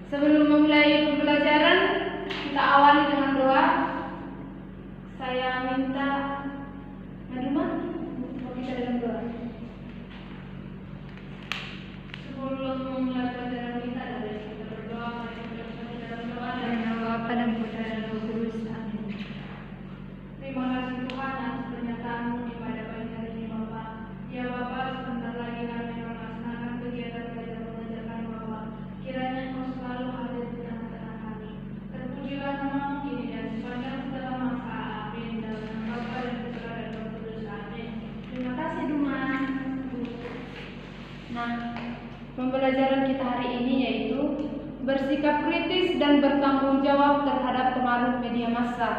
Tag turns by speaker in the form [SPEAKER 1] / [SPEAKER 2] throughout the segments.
[SPEAKER 1] Sebelum memulai pembelajaran, kita awali dengan doa. Saya minta Maduma kita dalam doa. Sebelum memulai pelajaran kita berdoa, dalam doa dan nama Bapa dan Putra dan Roh Kudus. Amin. Terima kasih Tuhan atas pernyataan-Mu di pada pagi hari ini Bapa. Ya Bapa, sebentar lagi kami melaksanakan kegiatan belajar mengajar kami Bapa. Kiranya Engkau selalu hadir di tengah-tengah kami. Terpujilah nama-Mu kini dan sepanjang segala masa. Amin. Dalam nama Bapa dan Putra dan Roh Kudus. Amin. Terima kasih Duma. Nah, pembelajaran kita hari ini yaitu bersikap kritis dan bertanggung jawab terhadap pengaruh media massa.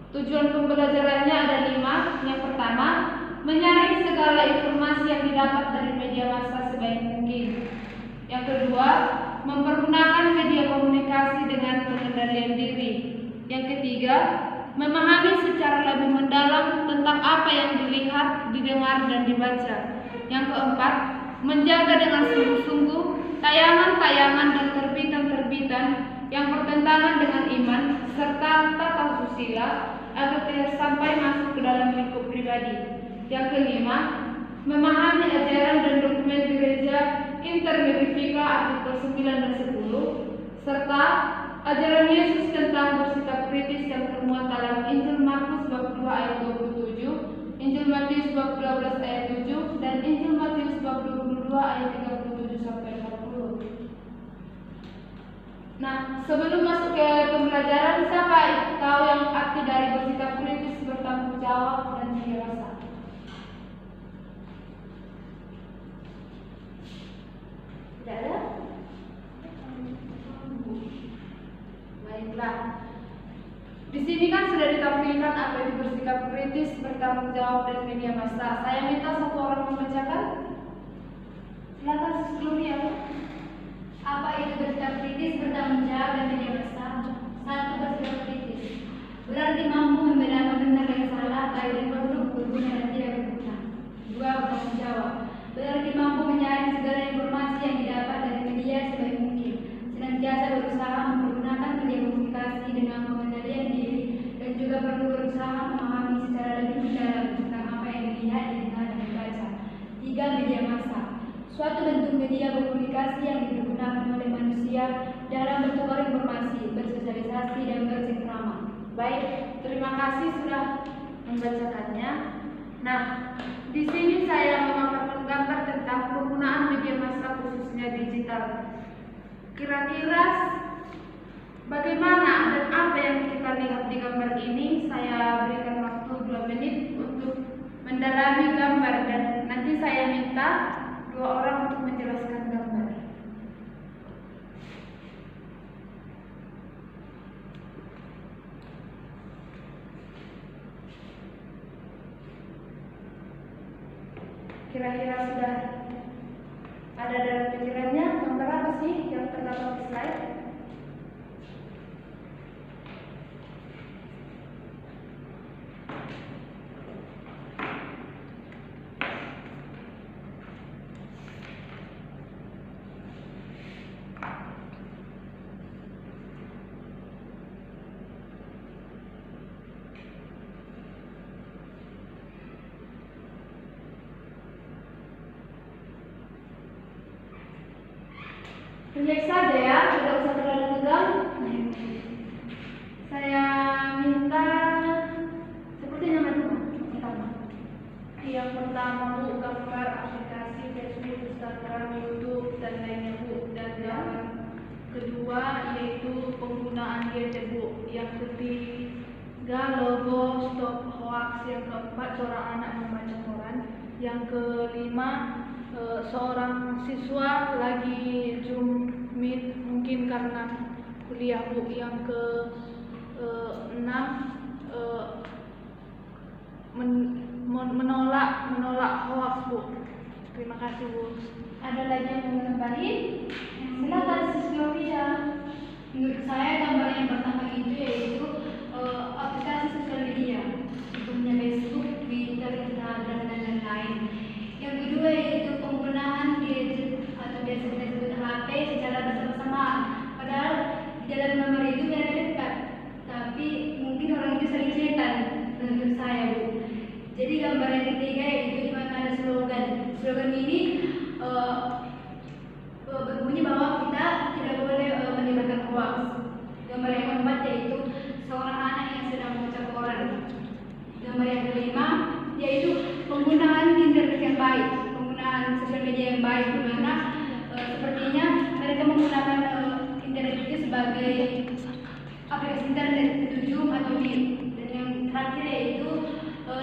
[SPEAKER 1] Tujuan pembelajarannya ada 5. Yang pertama, menyaring segala informasi yang didapat dari media massa sebaik mungkin. Yang kedua, mempergunakan media komunikasi dengan pengendalian diri. Yang ketiga, memahami secara lebih mendalam tentang apa yang dilihat, didengar, dan dibaca. Yang keempat, menjaga dengan sungguh-sungguh tayangan-tayangan dan terbitan-terbitan yang bertentangan dengan iman serta tata susila agar tidak sampai masuk ke dalam lingkup pribadi. Yang kelima, memahami ajaran dan dokumen gereja Intermedifika artikel 9 dan 10 serta ajaran Yesus tentang bersikap kritis yang termuat dalam Injil Markus bab 2 ayat 27, Injil Matius bab 12 ayat 7 dan Injil Matius bab 22 ayat 37 sampai 40. Nah, sebelum masuk ke pembelajaran, siapa tahu yang arti dari bersikap kritis, bertanggung jawab, dan dewasa? Tidak ada? Baiklah. Di sini kan sudah ditampilkan apa itu bersikap kritis, bertanggung jawab, dan media massa. Saya minta satu orang membacakan. Silakan Sis Gloria.
[SPEAKER 2] Apa itu bersikap kritis, bertanggung jawab, dan media massa? 1. Bersikap kritis berarti mampu membedakan benar dan salah, baik dan buruk, berguna dan tidak berguna. 2. Bertanggung jawab berarti mampu menyaring segala informasi yang didapat dari media sebaik mungkin, senantiasa berusaha mempergunakan media komunikasi dengan pengendalian diri, dan juga perlu berusaha memahami secara lebih mendalam tentang apa yang dilihat, didengar, dan dibaca. 3. Media massa suatu bentuk media komunikasi yang digunakan oleh manusia dalam bertukar informasi, bersosialisasi, dan bercengkrama.
[SPEAKER 1] Baik, terima kasih sudah membacakannya. Nah, di sini saya memaparkan gambar tentang penggunaan media massa khususnya digital. Kira-kira bagaimana dan apa yang kita lihat di gambar ini? Saya berikan waktu 2 menit untuk mendalami gambar dan nanti saya minta 2 orang untuk menjelaskan gambar. Kira-kira sudah ada dalam pikirannya gambar apa sih yang terdapat di slide? Relax saja ya, tidak usah terlalu tegang. Saya minta sepertinya pertama. Yang pertama Bu, gambar aplikasi Facebook, Instagram, YouTube dan lainnya Bu. Dan yang kedua yaitu penggunaan gadget Bu. Yang ketiga logo stop hoax. Yang keempat seorang anak membaca koran. Yang kelima seorang siswa lagi Zoom Meet mungkin karena kuliah Bu. Yang ke-6 menolak hoax Bu. Terima kasih Bu.
[SPEAKER 2] Ada lagi yang mau tambahin? Silakan Sis Gloria. Menurut saya gambar yang pertama itu yaitu aplikasi sosial media, seperti Facebook, Twitter, Instagram, dan lain-lain. Yang kedua yaitu penggunaan gadget atau biasa kita sebut HP secara bersama-sama Nah, padahal di dalam gambar itu mereka dekat, tapi mungkin orang itu sering setan menurut saya, Bu. Jadi gambar yang ketiga yaitu di mana ada slogan. Slogan ini berbunyi bahwa kita tidak boleh menyebarkan hoax. Gambar yang keempat yaitu seorang anak yang sedang membaca koran. Gambar yang kelima yaitu penggunaan internet yang baik, penggunaan sosial media yang baik, di mana sepertinya mereka menggunakan internet itu sebagai aplikasi internet itu Zoom atau Meet. Dan yang terakhir yaitu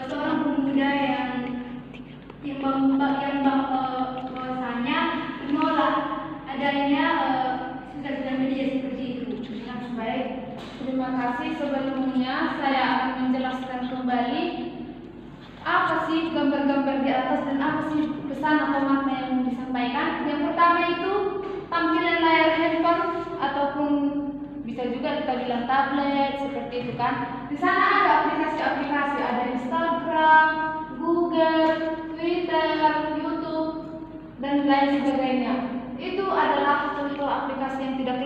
[SPEAKER 2] seorang pemuda yang bahwasanya menolak adanya sosial media seperti itu.
[SPEAKER 1] Baik, terima kasih. Sebelumnya saya akan menjelaskan kembali apa sih gambar-gambar di atas dan apa sih pesan atau makna yang mau disampaikan. Yang pertama itu tampilan layar handphone ataupun bisa juga kita bilang tablet seperti itu kan. Di sana ada aplikasi-aplikasi, ada Instagram, Google, Twitter, YouTube dan lain sebagainya. Itu adalah contoh aplikasi yang tidak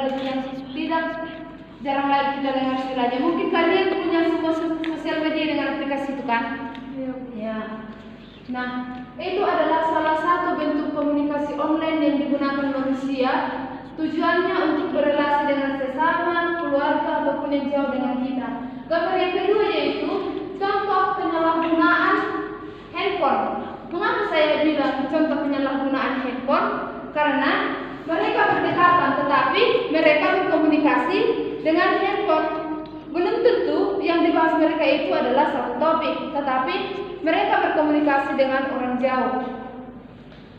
[SPEAKER 1] jarang lagi kita dengar istilahnya. Mungkin kalian punya semua sosial media dengan aplikasi itu kan? Ya. Nah, itu adalah salah satu bentuk komunikasi online yang digunakan manusia. Tujuannya untuk berrelasi dengan sesama, keluarga ataupun yang jauh dengan kita. Gambar yang kedua yaitu contoh penyalahgunaan handphone. Mengapa saya bilang contoh penyalahgunaan handphone? Karena mereka berdekatan tetapi mereka berkomunikasi dengan handphone. Belum tentu yang dibahas mereka itu adalah satu topik, tetapi mereka berkomunikasi dengan orang jauh.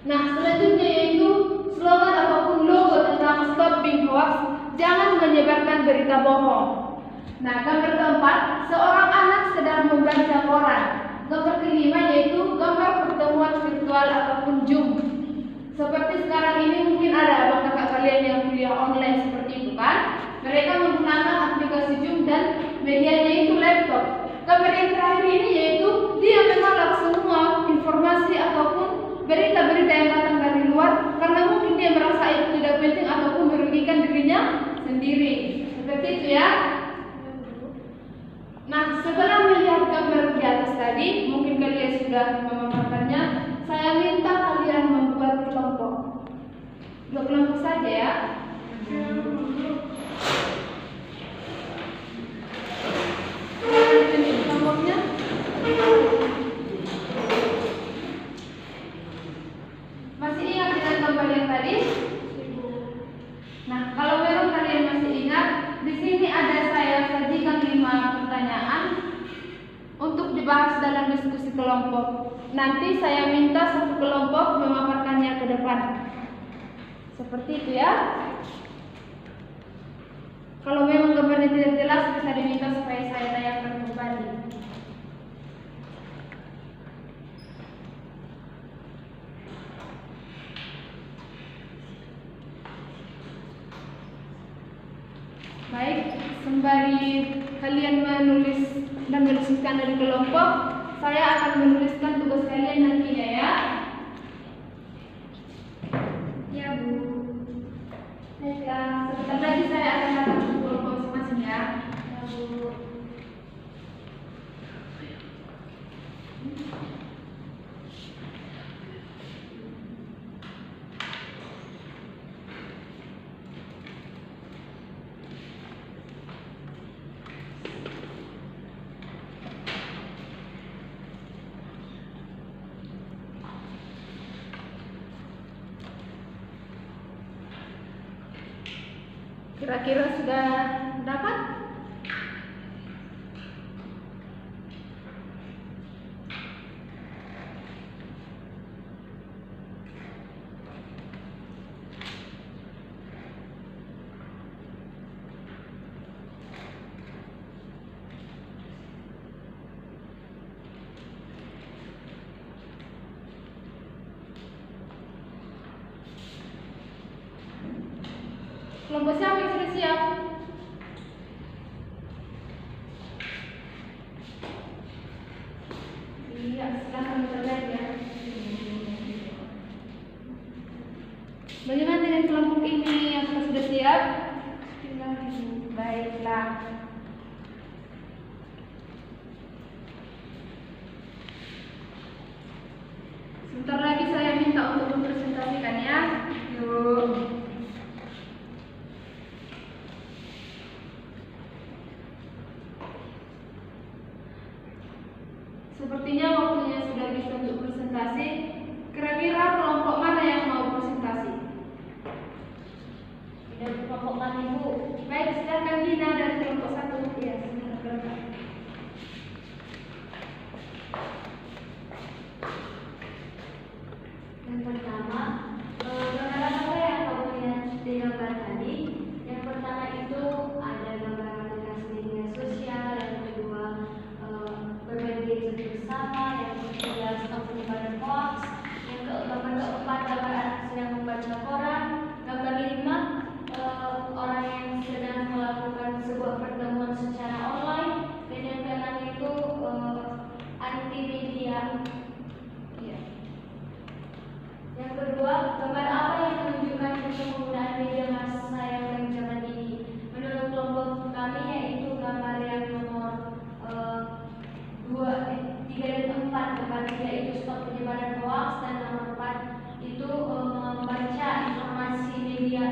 [SPEAKER 1] Nah, selanjutnya yaitu slogan ataupun logo tentang Stop Being Hoax, jangan menyebarkan berita bohong. Nah, gambar keempat, seorang anak sedang membaca koran. Gambar kelima yaitu gambar pertemuan virtual ataupun Zoom. Seperti sekarang ini mungkin ada kakak kalian yang kuliah online seperti itu kan? Mereka menggunakan aplikasi Zoom dan medianya itu laptop. Gambar yang terakhir ini yaitu dia menolak semua informasi ataupun berita-berita yang datang dari luar karena mungkin dia merasa itu tidak penting ataupun merugikan dirinya sendiri. Seperti itu ya. Nah, setelah melihat gambar di atas tadi, mungkin kalian sudah memaparkannya. Saya minta kalian membuat kelompok. Dua kelompok saja ya. Kelompoknya. Masih ingat dengan gambar yang tadi? Nah, kalau memang kalian masih ingat, di sini ada saya sajikan 5 pertanyaan untuk dibahas dalam diskusi kelompok. Nanti saya minta satu kelompok memaparkannya ke depan. Seperti itu ya. Kalau memang gambarnya tidak jelas, bisa diminta supaya saya tayangkan kembali. Baik, sembari kalian menulis dan menuliskan dari kelompok, saya akan menuliskan tugas kalian nantinya ya. Ya Bu. Baiklah, sebentar lagi saya akan datang ke kelompok masing-masing ya. Ya Bu. Kira-kira sudah dapat? Kelompok siapa yang sudah siap? Iya, silakan berlihat ya. Bagaimana dengan kelompok ini yang sudah siap? siap? Tinggal Ibu. Baiklah. Sebentar lagi saya minta untuk mempresentasikan ya. Yuk. Sepertinya waktunya sudah bisa untuk presentasi. Kira-kira kelompok mana yang mau presentasi?
[SPEAKER 2] Tidak kelompok kami, Bu.
[SPEAKER 1] Baik, silakan Dina dari kelompok 1. Ya, silakan.
[SPEAKER 2] Yang pertama, gambaran apa yang kamu lihat di gambar tadi? Yang pertama itu ada gambar aplikasi media sosial, yang kedua berbagi gadget bersama, yang ketiga stop penyebaran hoax, yang gambar keempat gambar anak sedang membaca koran, gambar 5 orang yang sedang melakukan sebuah pertemuan secara online, dan yang keenam itu anti media. Yang kedua, gambar apa yang menunjukkan tentang penggunaan media massa yang baik zaman ini? Menurut kelompok kami yaitu gambar yang nomor 3 dan 4. Gambar 3 itu stop penyebaran hoax, dan nomor 4 itu membaca informasi media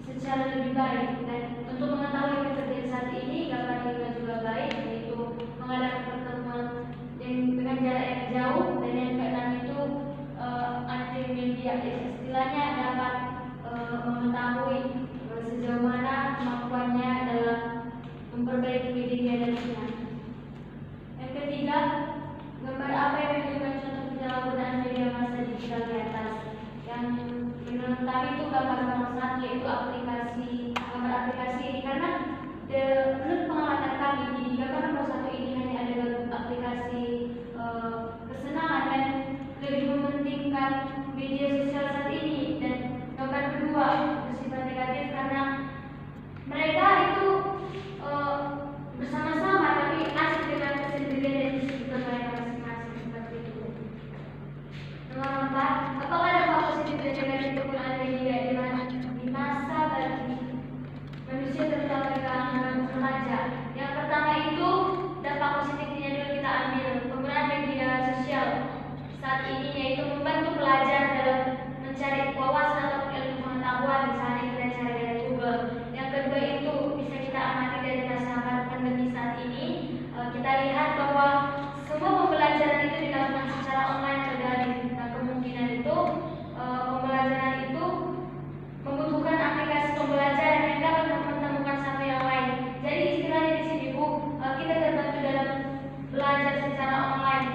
[SPEAKER 2] secara lebih baik. Dan untuk mengetahui keterjadian saat ini, gambar 5 juga baik, yaitu mengadakan pertemuan dengan jarak yang jauh, dan yang keenam itu anti media, istilahnya dapat mengetahui sejauh mana kemampuannya dalam memperbaiki media dan sinyal. Yang ketiga, gambar apa yang menunjukkan contoh penyalahgunaan media massa digital di atas? Yang menurut kami itu gambar nomor 1, yaitu gambar aplikasi ini, karena menurut pengamatan kami di gambar nomor 1 ini hanya ada aplikasi kesenangan dan lebih mementingkan media sosial saat ini. Dan gambar kedua bersifat negatif karena mereka itu bersama-sama tapi asik dengan kesendirian dan kesibukan mereka masing-masing, seperti itu. Nomor 4, apakah dampak positif dan negatif penggunaan media di masa bagi manusia, terutama di kalangan remaja? Yang pertama itu dampak positifnya dulu kita ambil. Penggunaan media sosial saat ini yaitu membantu pelajar dalam mencari wawasan atau ilmu pengetahuan, misalnya kita cari dari Google. Yang kedua itu bisa kita amati dari masa pandemi saat ini. Kita lihat bahwa semua pembelajaran itu dilakukan secara online atau daring. Nah, kemungkinan itu pembelajaran itu membutuhkan aplikasi pembelajaran yang dapat menemukan satu yang lain. Jadi istilahnya di sini, Bu, kita terbantu dalam belajar secara online.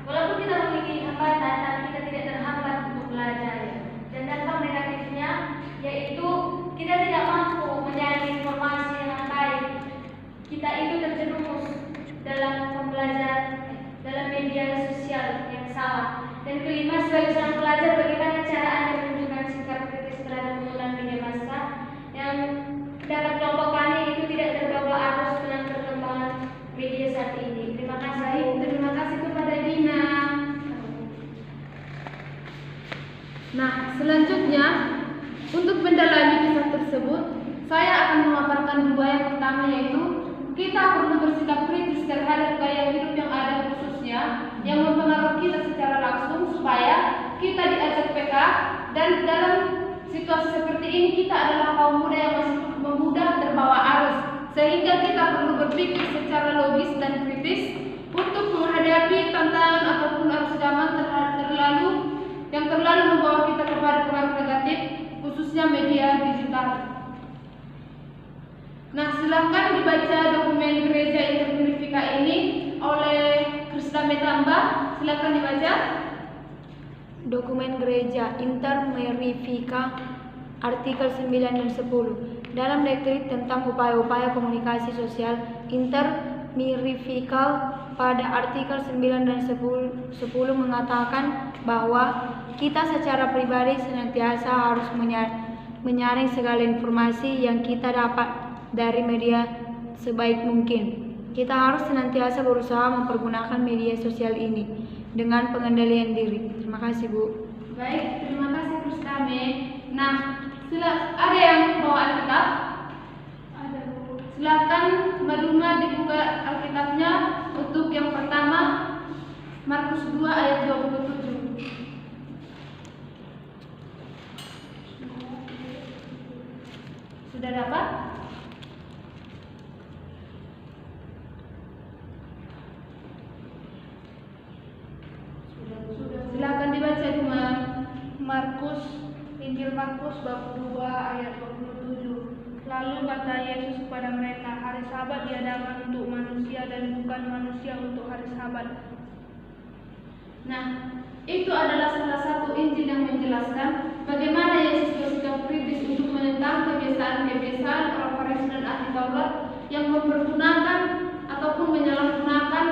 [SPEAKER 2] Walaupun kita memiliki hambatan, tapi kita tidak terhambat untuk belajar. Dan dampak negatifnya yaitu kita tidak mampu menyaring informasi yang baik. Kita itu terjerumus dalam pembelajaran dalam media sosial yang salah. Dan kelima, sebagai seorang pelajar, bagaimana cara Anda menunjukkan sikap kritis terhadap penggunaan media massa yang dapat kelompok kami itu tidak terbawa arus dengan perkembangan media saat ini. Terima kasih.
[SPEAKER 1] Terima kasih kepada Dina. Nah, selanjutnya untuk mendalami kisah tersebut, saya akan memaparkan 2 yang pertama, yaitu kita perlu bersikap kritis terhadap gaya hidup yang ada, khususnya yang mempengaruhi kita secara langsung, supaya kita diajak PK. Dan dalam situasi seperti ini kita adalah kaum muda yang masih mudah terbawa arus, sehingga kita perlu berpikir secara logis dan kritis untuk menghadapi tantangan ataupun arus zaman yang terlalu membawa kita kepada pengaruh negatif, khususnya media digital. Nah, silakan dibaca dokumen gereja Intermirifika ini oleh Krista Metamba. Silakan dibaca.
[SPEAKER 3] Dokumen gereja Intermirifika artikel 9 dan 10. Dalam doktrin tentang upaya-upaya komunikasi sosial Intermirifika pada artikel 9 dan 10 mengatakan bahwa kita secara pribadi senantiasa harus menyaring segala informasi yang kita dapat dari media sebaik mungkin. Kita harus senantiasa berusaha mempergunakan media sosial ini dengan pengendalian diri. Terima kasih, Bu.
[SPEAKER 1] Baik, terima kasih Kristame. Nah, ada yang bawa Alkitab?
[SPEAKER 2] Ada Bu.
[SPEAKER 1] Silakan Maduma dibuka Alkitabnya untuk yang pertama Markus 2 ayat 27. Sudah dapat? Silakan dibaca Duma.
[SPEAKER 4] Injil Markus bab 2 ayat 27. Lalu kata Yesus kepada mereka, hari Sabat diadakan untuk manusia dan bukan manusia untuk hari Sabat.
[SPEAKER 1] Nah, itu adalah salah satu Injil yang menjelaskan bagaimana Yesus bersikap kritis untuk menentang kebiasaan-kebiasaan orang Farisi dan ahli Taurat yang mempergunakan ataupun menyalahgunakan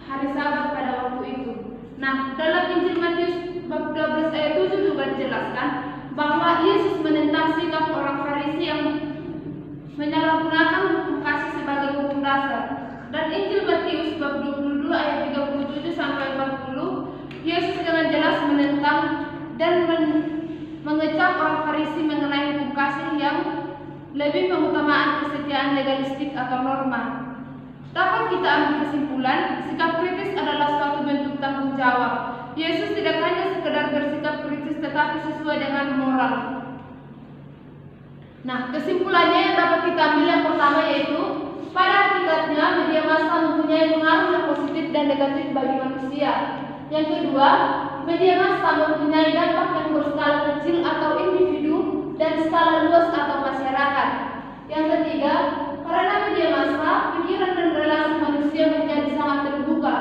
[SPEAKER 1] hari Sabat pada waktu itu. Nah, dalam Injil Matius bab 12 ayat 7 juga dijelaskan bahwa Yesus menentang sikap orang Farisi yang menyalahgunakan hukum kasih sebagai hukum dasar. Dan Injil Matius bab 22 ayat 37 sampai 40, Yesus dengan jelas menentang dan mengecap orang Farisi mengenai hukum kasih yang lebih mengutamakan kesetiaan legalistik atau norma. Dapat kita ambil kesimpulan, sikap kritis adalah suatu bentuk tanggung jawab. Yesus tidak hanya sekedar bersikap kritis tetapi sesuai dengan moral. Nah, kesimpulannya yang dapat kita ambil yang pertama yaitu pada hakikatnya media massa mempunyai pengaruh yang positif dan negatif bagi manusia. Yang kedua, media massa mempunyai dampak yang berskala kecil atau individu dan skala luas atau masyarakat. Yang ketiga, karena media massa, pikiran dan relasi manusia menjadi sangat terbuka.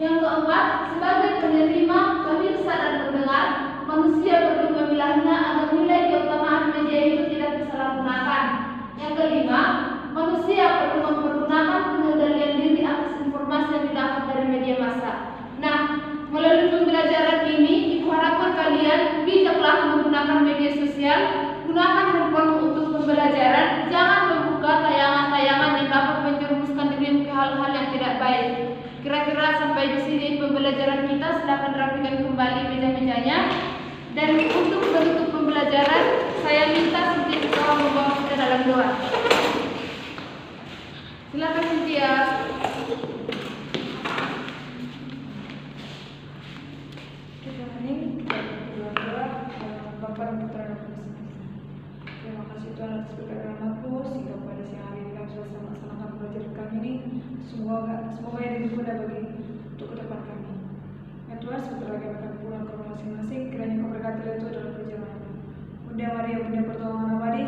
[SPEAKER 1] Yang keempat, sebagai penerima, pemirsa dan pendengar, manusia perlu memilahnya agar nilai keutamaan media itu tidak disalahgunakan. Yang kelima, manusia perlu mempergunakan pengendalian diri atas informasi yang didapat dari media massa. Nah, melalui pembelajaran ini, ibu harapkan kalian bijaklah menggunakan media sosial, gunakan handphone untuk pembelajaran, jangan membuka tayangan-tayangan yang dapat menjerumuskan dirimu ke hal-hal yang tidak baik. Kira-kira sampai di sini pembelajaran kita, silakan rapikan kembali meja-mejanya. Dan untuk menutup pembelajaran, saya minta Cynthia Ketua membawa kita dalam doa. Silakan Cynthia.
[SPEAKER 4] Bapa dan Putra dan Roh Kudus. Terima kasih Tuhan atas berkat rahmat-Mu sehingga pada siang hari ini kami sudah melaksanakan pelajaran kami ini. Semoga yang berguna bagi untuk ke depan kami. Ya Tuhan, sebentar lagi akan pulang ke rumah masing-masing. Kiranya Kau berkati itu dalam perjalanan. Bunda Maria, Bunda pertolongan abadi,